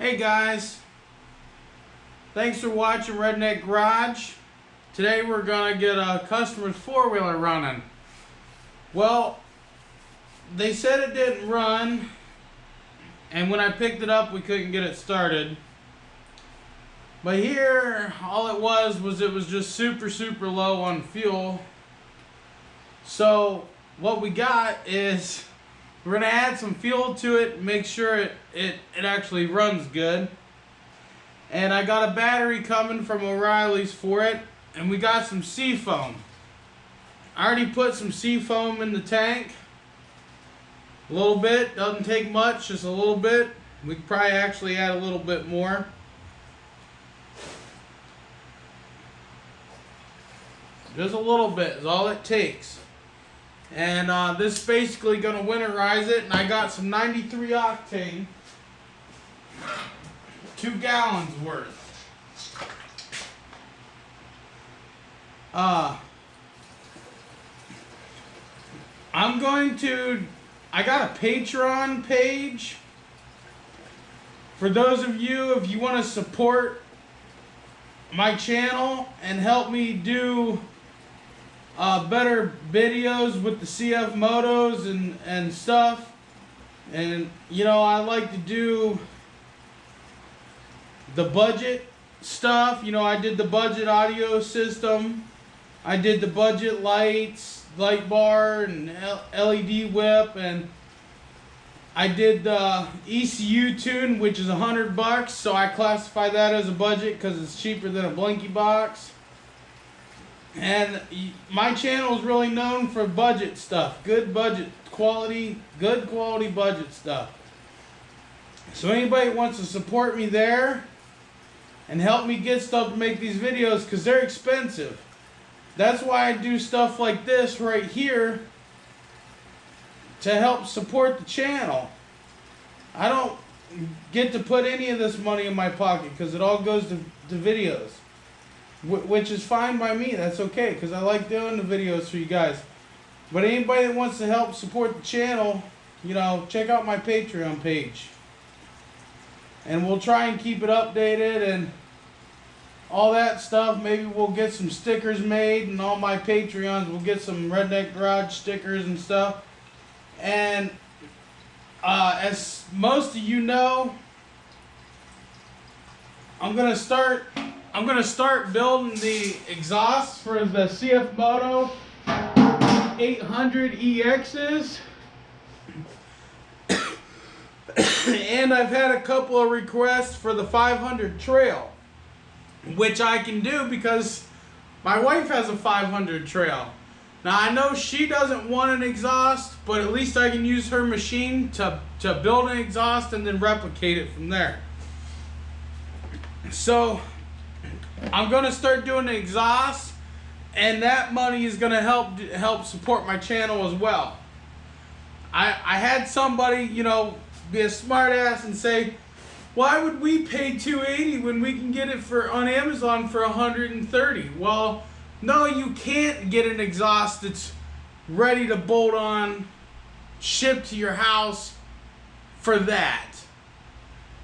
Hey guys, thanks for watching Redneck Garage. Today we're gonna get a customer's four-wheeler running. Well, they said it didn't run, and when I picked it up we couldn't get it started. But here, all it was just super low on fuel. So what we got is we're gonna add some fuel to it and make sure it actually runs good. And I got a battery coming from O'Reilly's for it, and we got some seafoam. I already put some seafoam in the tank. A little bit, doesn't take much, just a little bit. We could probably actually add a little bit more. Just a little bit is all it takes. And this is basically going to winterize it. And I got some 93 octane, 2 gallons worth. I got a Patreon page. For those of you, if you want to support my channel and help me do better videos with the CF motos and stuff, and you know, I like to do the budget stuff. You know, I did the budget audio system, I did the budget lights, light bar and LED whip, and I did the ECU tune, which is $100, so I classify that as a budget because it's cheaper than a blinky box. And my channel is really known for budget stuff, good quality budget stuff. So anybody who wants to support me there and help me get stuff to make these videos, because they're expensive. That's why I do stuff like this right here, to help support the channel. I don't get to put any of this money in my pocket because it all goes to videos. Which is fine by me, that's okay, because I like doing the videos for you guys. But anybody that wants to help support the channel, you know, check out my Patreon page. And we'll try and keep it updated and all that stuff. Maybe we'll get some stickers made, and all my Patreons will get some Redneck Garage stickers and stuff. And as most of you know, I'm gonna start building the exhaust for the CF Moto 800 EXs. And I've had a couple of requests for the 500 Trail, which I can do because my wife has a 500 Trail. Now I know she doesn't want an exhaust, but at least I can use her machine to build an exhaust and then replicate it from there. So I'm going to start doing the exhaust, and that money is going to help support my channel as well. I had somebody, you know, be a smart ass and say, why would we pay $280 when we can get it on Amazon for $130? Well, no, you can't get an exhaust that's ready to bolt on, shipped to your house for that.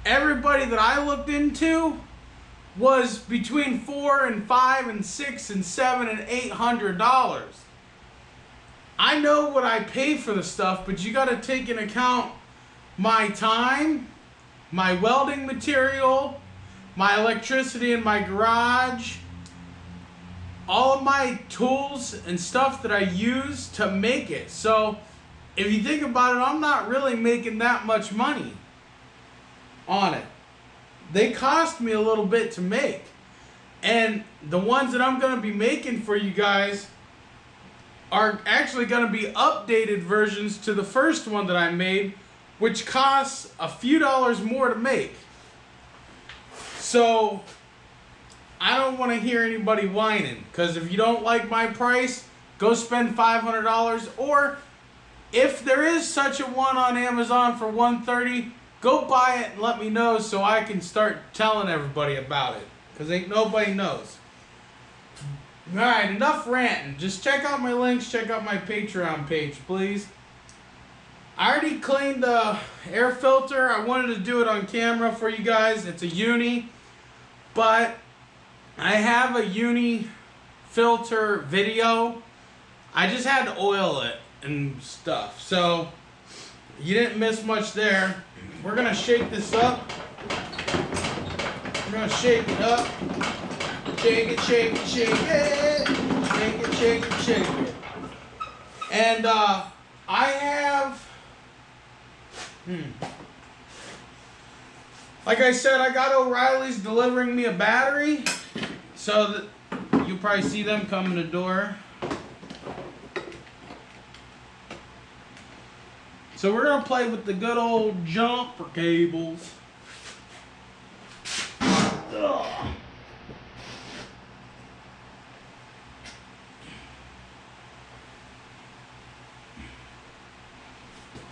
Everybody that I looked into was between $400 and $500 and $600 and $700 and $800. I know what I pay for the stuff, but you got to take into account my time, my welding material, my electricity in my garage, all of my tools and stuff that I use to make it. So if you think about it, I'm not really making that much money on it. They cost me a little bit to make. And the ones that I'm going to be making for you guys are actually going to be updated versions to the first one that I made, which costs a few dollars more to make. So I don't want to hear anybody whining, because if you don't like my price, go spend $500. Or if there is such a one on Amazon for $130, go buy it and let me know so I can start telling everybody about it, because ain't nobody knows. Alright, enough ranting. Just check out my links, check out my Patreon page, please. I already cleaned the air filter. I wanted to do it on camera for you guys. It's a uni, but I have a uni filter video. I just had to oil it and stuff, so you didn't miss much there. We're gonna shake this up. We're gonna shake it up. Shake it, shake it, shake it. Shake it, shake it, shake it. And I have, like I said, I got O'Reilly's delivering me a battery, so that you'll probably see them come in the door. So we're gonna play with the good old jumper cables. Ugh.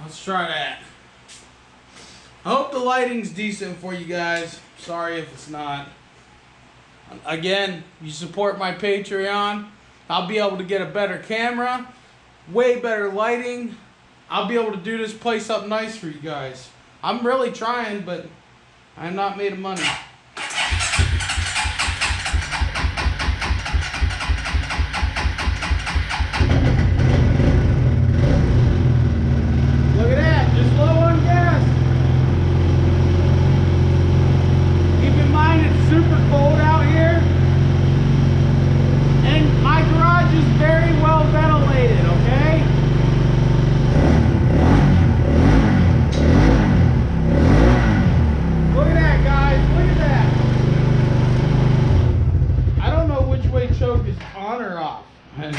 Let's try that. I hope the lighting's decent for you guys. Sorry if it's not. Again, you support my Patreon, I'll be able to get a better camera, way better lighting. I'll be able to do this place up nice for you guys. I'm really trying, but I'm not made of money. Look at that, just low on gas. Keep in mind it's super cold out here. And my garage is very well ventilated, okay? Look at that, guys. Look at that. I don't know which way choke is on or off. I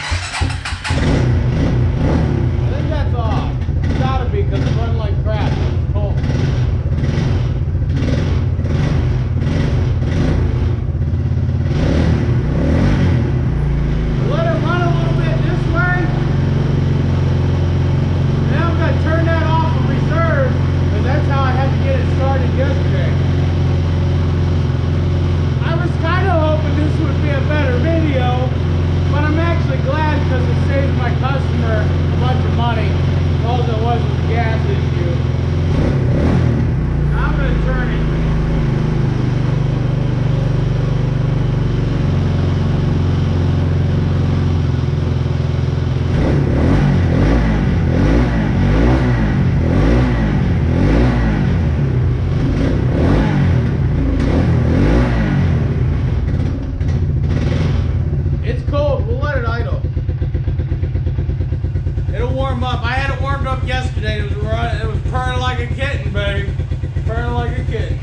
think that's off. It's gotta be because it's running like crap. It's cold. Let it run a little bit this way. Then I'm going to turn that off of reserve, because that's how I had to get it started yesterday. I was kind of hoping this would be a better video, but I'm actually glad because it saves my customer a bunch of money. All it was a gas issue. Now I'm going to turn it. It's cold. We'll let it idle. It'll warm up. I had it warmed up yesterday. It was purring like a kitten, baby. Purring like a kitten.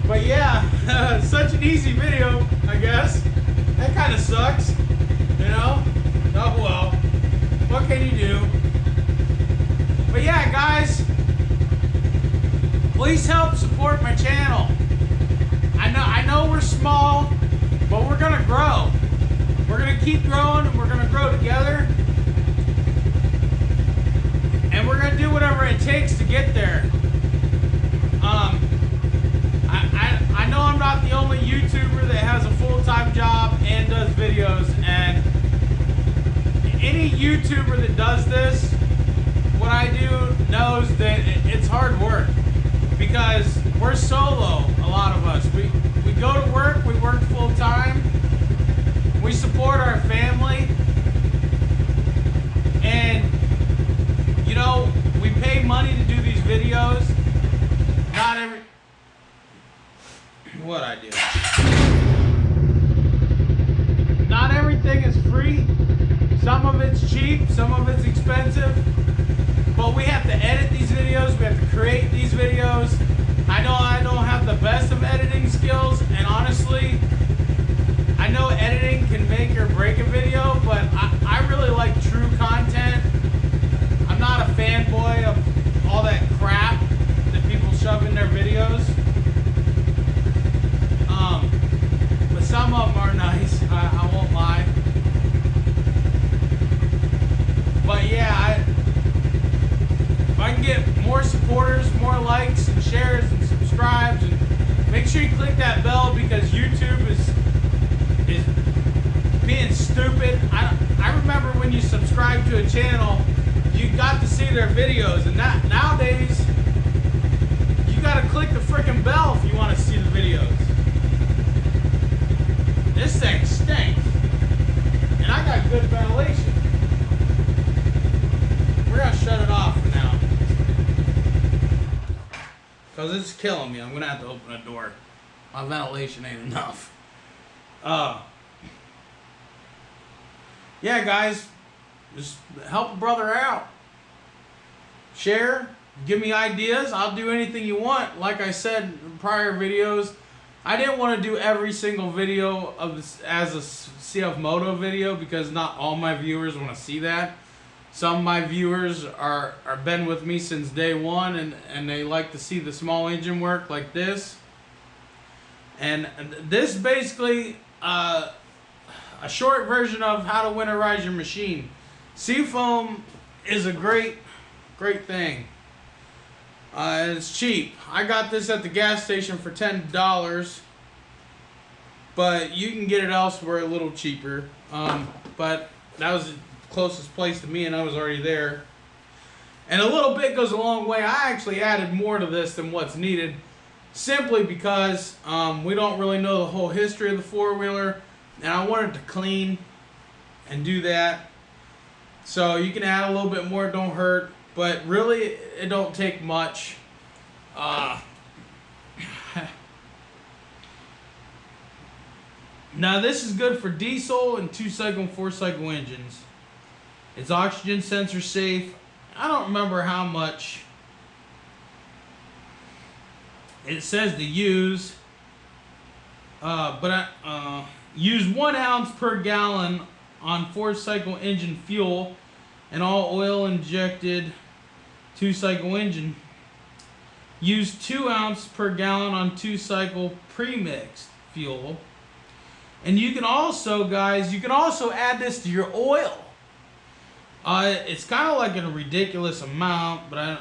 But yeah, such an easy video, I guess. That kind of sucks, you know? Oh well. What can you do? But yeah, guys, please help support my channel. I know we're small, but we're gonna grow. We're gonna keep growing, and we're gonna grow together. And we're gonna do whatever it takes to get there. I know I'm not the only YouTuber that has a full-time job and does videos, and any YouTuber that does this, what I do, knows that it's hard work, because we're solo, a lot of us. We go to work, we work full-time, we support our family, and you know, we pay money to do these videos. Not every... What I do? Not everything is free. Some of it's cheap, some of it's expensive. But we have to edit these videos, we have to create these videos. I know I don't have the best of editing skills, and honestly, I know editing can make or break a video, but I really like true content. I'm not a fanboy of all that crap that people shove in their videos. But some of them are nice, I won't lie. But yeah, if I can get more supporters, more likes and shares and subscribes, and make sure you click that bell, because YouTube is being stupid. I remember when you subscribe to a channel, you got to see their videos. And nowadays, you gotta click the frickin' bell if you want to see the videos. This thing stinks. And I got good ventilation. We're gonna shut it off for now. Because it's killing me. I'm gonna have to open a door. My ventilation ain't enough. Yeah, guys, just help a brother out. Share, give me ideas. I'll do anything you want. Like I said in prior videos, I didn't want to do every single video of this as a CF Moto video because not all my viewers want to see that. Some of my viewers are been with me since day one, and they like to see the small engine work like this. And this basically a short version of how to winterize your machine. Seafoam is a great thing. It's cheap. I got this at the gas station for $10, but you can get it elsewhere a little cheaper. But that was the closest place to me, and I was already there. And a little bit goes a long way. I actually added more to this than what's needed, simply because we don't really know the whole history of the four-wheeler, and I wanted to clean and do that. So you can add a little bit more, it don't hurt, but really it don't take much. Now this is good for diesel and 2-cycle and 4-cycle engines. It's oxygen sensor safe. I don't remember how much it says to use, but use 1 ounce per gallon on 4-cycle engine fuel and all oil injected 2-cycle engine. Use 2 ounce per gallon on 2-cycle premixed fuel. And you can also, guys, you can also add this to your oil. It's kind of like a ridiculous amount, but I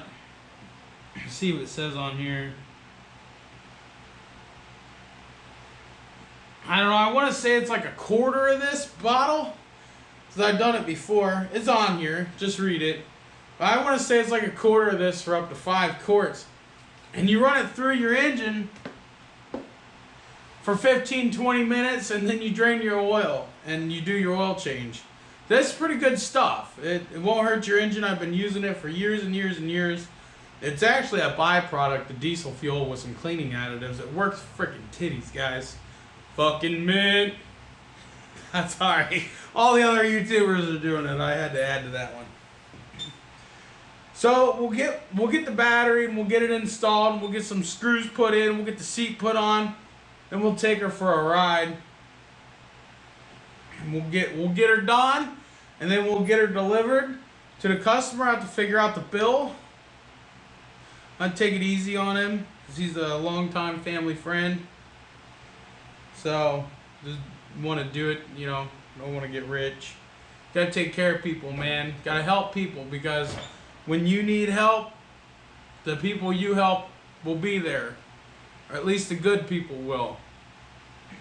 see what it says on here. I don't know, I want to say it's like a quarter of this bottle, because I've done it before. It's on here, just read it. But I want to say it's like a quarter of this for up to 5 quarts. And you run it through your engine for 15-20 minutes, and then you drain your oil and you do your oil change. That's pretty good stuff. It won't hurt your engine. I've been using it for years and years and years. It's actually a byproduct of diesel fuel with some cleaning additives. It works freaking titties, guys. Fucking mint. That's sorry. All the other YouTubers are doing it. I had to add to that one. So we'll get the battery and we'll get it installed. We'll get some screws put in. We'll get the seat put on. Then we'll take her for a ride. And we'll get her done, and then we'll get her delivered to the customer. I have to figure out the bill. I'd take it easy on him because he's a longtime family friend. So just want to do it, you know. Don't want to get rich. Gotta take care of people, man. Gotta help people, because when you need help, the people you help will be there. Or at least the good people will.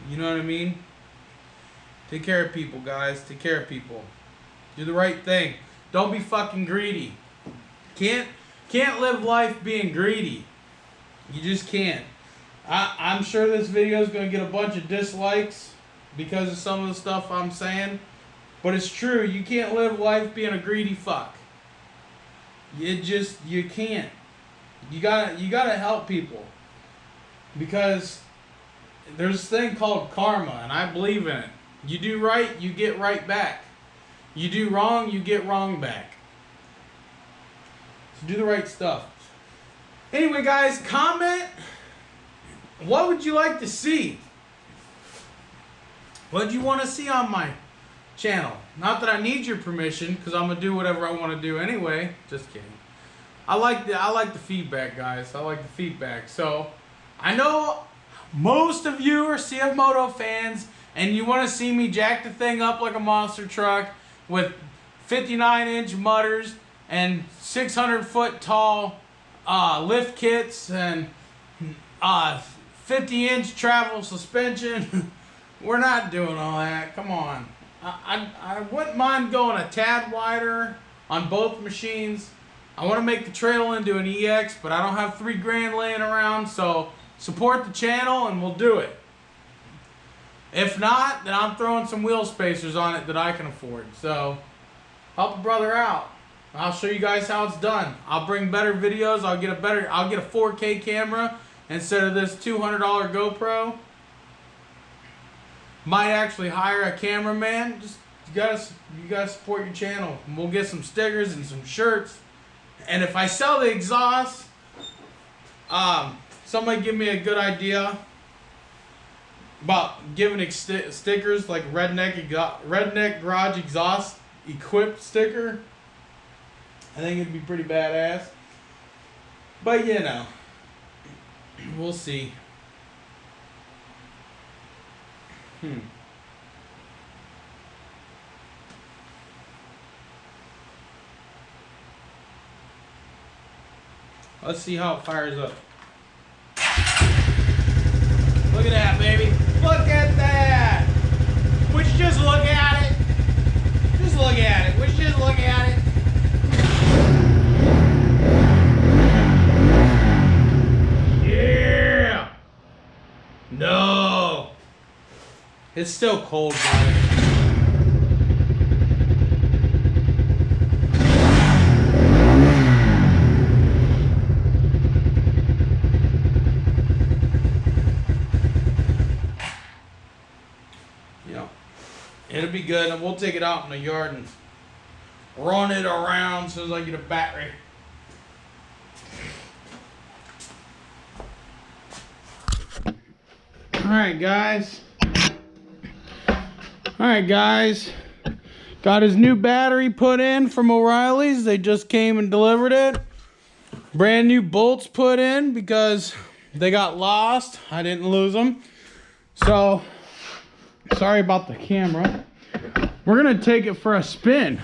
You know what I mean? Take care of people, guys. Take care of people. Do the right thing. Don't be fucking greedy. Can't live life being greedy. You just can't. I'm sure this video is going to get a bunch of dislikes because of some of the stuff I'm saying. But it's true. You can't live life being a greedy fuck. You can't. You gotta help people. Because there's this thing called karma, and I believe in it. You do right, you get right back. You do wrong, you get wrong back. So do the right stuff. Anyway, guys, comment. What would you like to see? What do you want to see on my channel? Not that I need your permission, because I'm gonna do whatever I want to do anyway. Just kidding. I like the feedback, guys. I like the feedback. So I know most of you are CF Moto fans, and you want to see me jack the thing up like a monster truck with 59-inch mutters and 600-foot tall lift kits and 50-inch travel suspension. We're not doing all that. Come on. I wouldn't mind going a tad wider on both machines. I want to make the trail into an EX, but I don't have $3 grand laying around, so support the channel and we'll do it. If not, then I'm throwing some wheel spacers on it that I can afford. So help a brother out. I'll show you guys how it's done. I'll bring better videos. I'll get a 4K camera instead of this $200 GoPro. Might actually hire a cameraman. Just you gotta support your channel. And we'll get some stickers and some shirts. And if I sell the exhaust, somebody give me a good idea about giving stickers like Redneck Garage Exhaust equipped sticker. I think it'd be pretty badass. But you know, we'll see. Let's see how it fires up. Look at that, baby. Look at that. Would you just look at it? Just look at it. Would you just look at it? Yeah. No. It's still cold, guys. It'll be good, and we'll take it out in the yard and run it around as soon as I get a battery. Alright guys. Got his new battery put in from O'Reilly's. They just came and delivered it. Brand new bolts put in because they got lost. I didn't lose them. So sorry about the camera. We're gonna take it for a spin.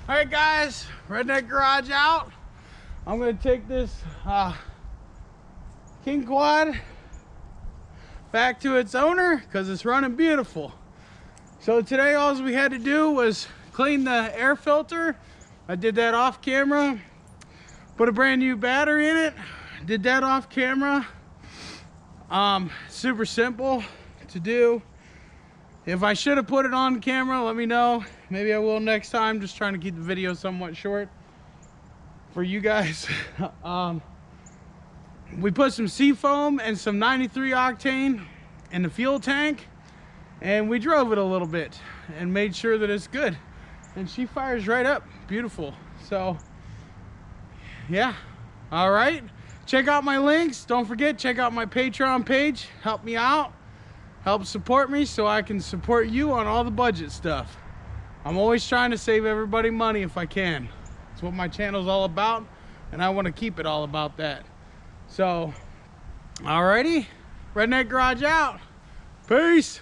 Alright guys, Redneck Garage out. I'm going to take this King Quad back to its owner because it's running beautiful. So today all we had to do was clean the air filter. I did that off camera. Put a brand new battery in it. Did that off camera. Super simple to do. If I should have put it on camera, let me know. Maybe I will next time. Just trying to keep the video somewhat short for you guys. We put some Seafoam and some 93 octane in the fuel tank, and we drove it a little bit and made sure that it's good. And she fires right up, beautiful. So yeah, all right. Check out my links. Don't forget, check out my Patreon page. Help me out. Help support me so I can support you on all the budget stuff. I'm always trying to save everybody money if I can. It's what my channel's all about, and I want to keep it all about that. So, alrighty, Redneck Garage out. Peace.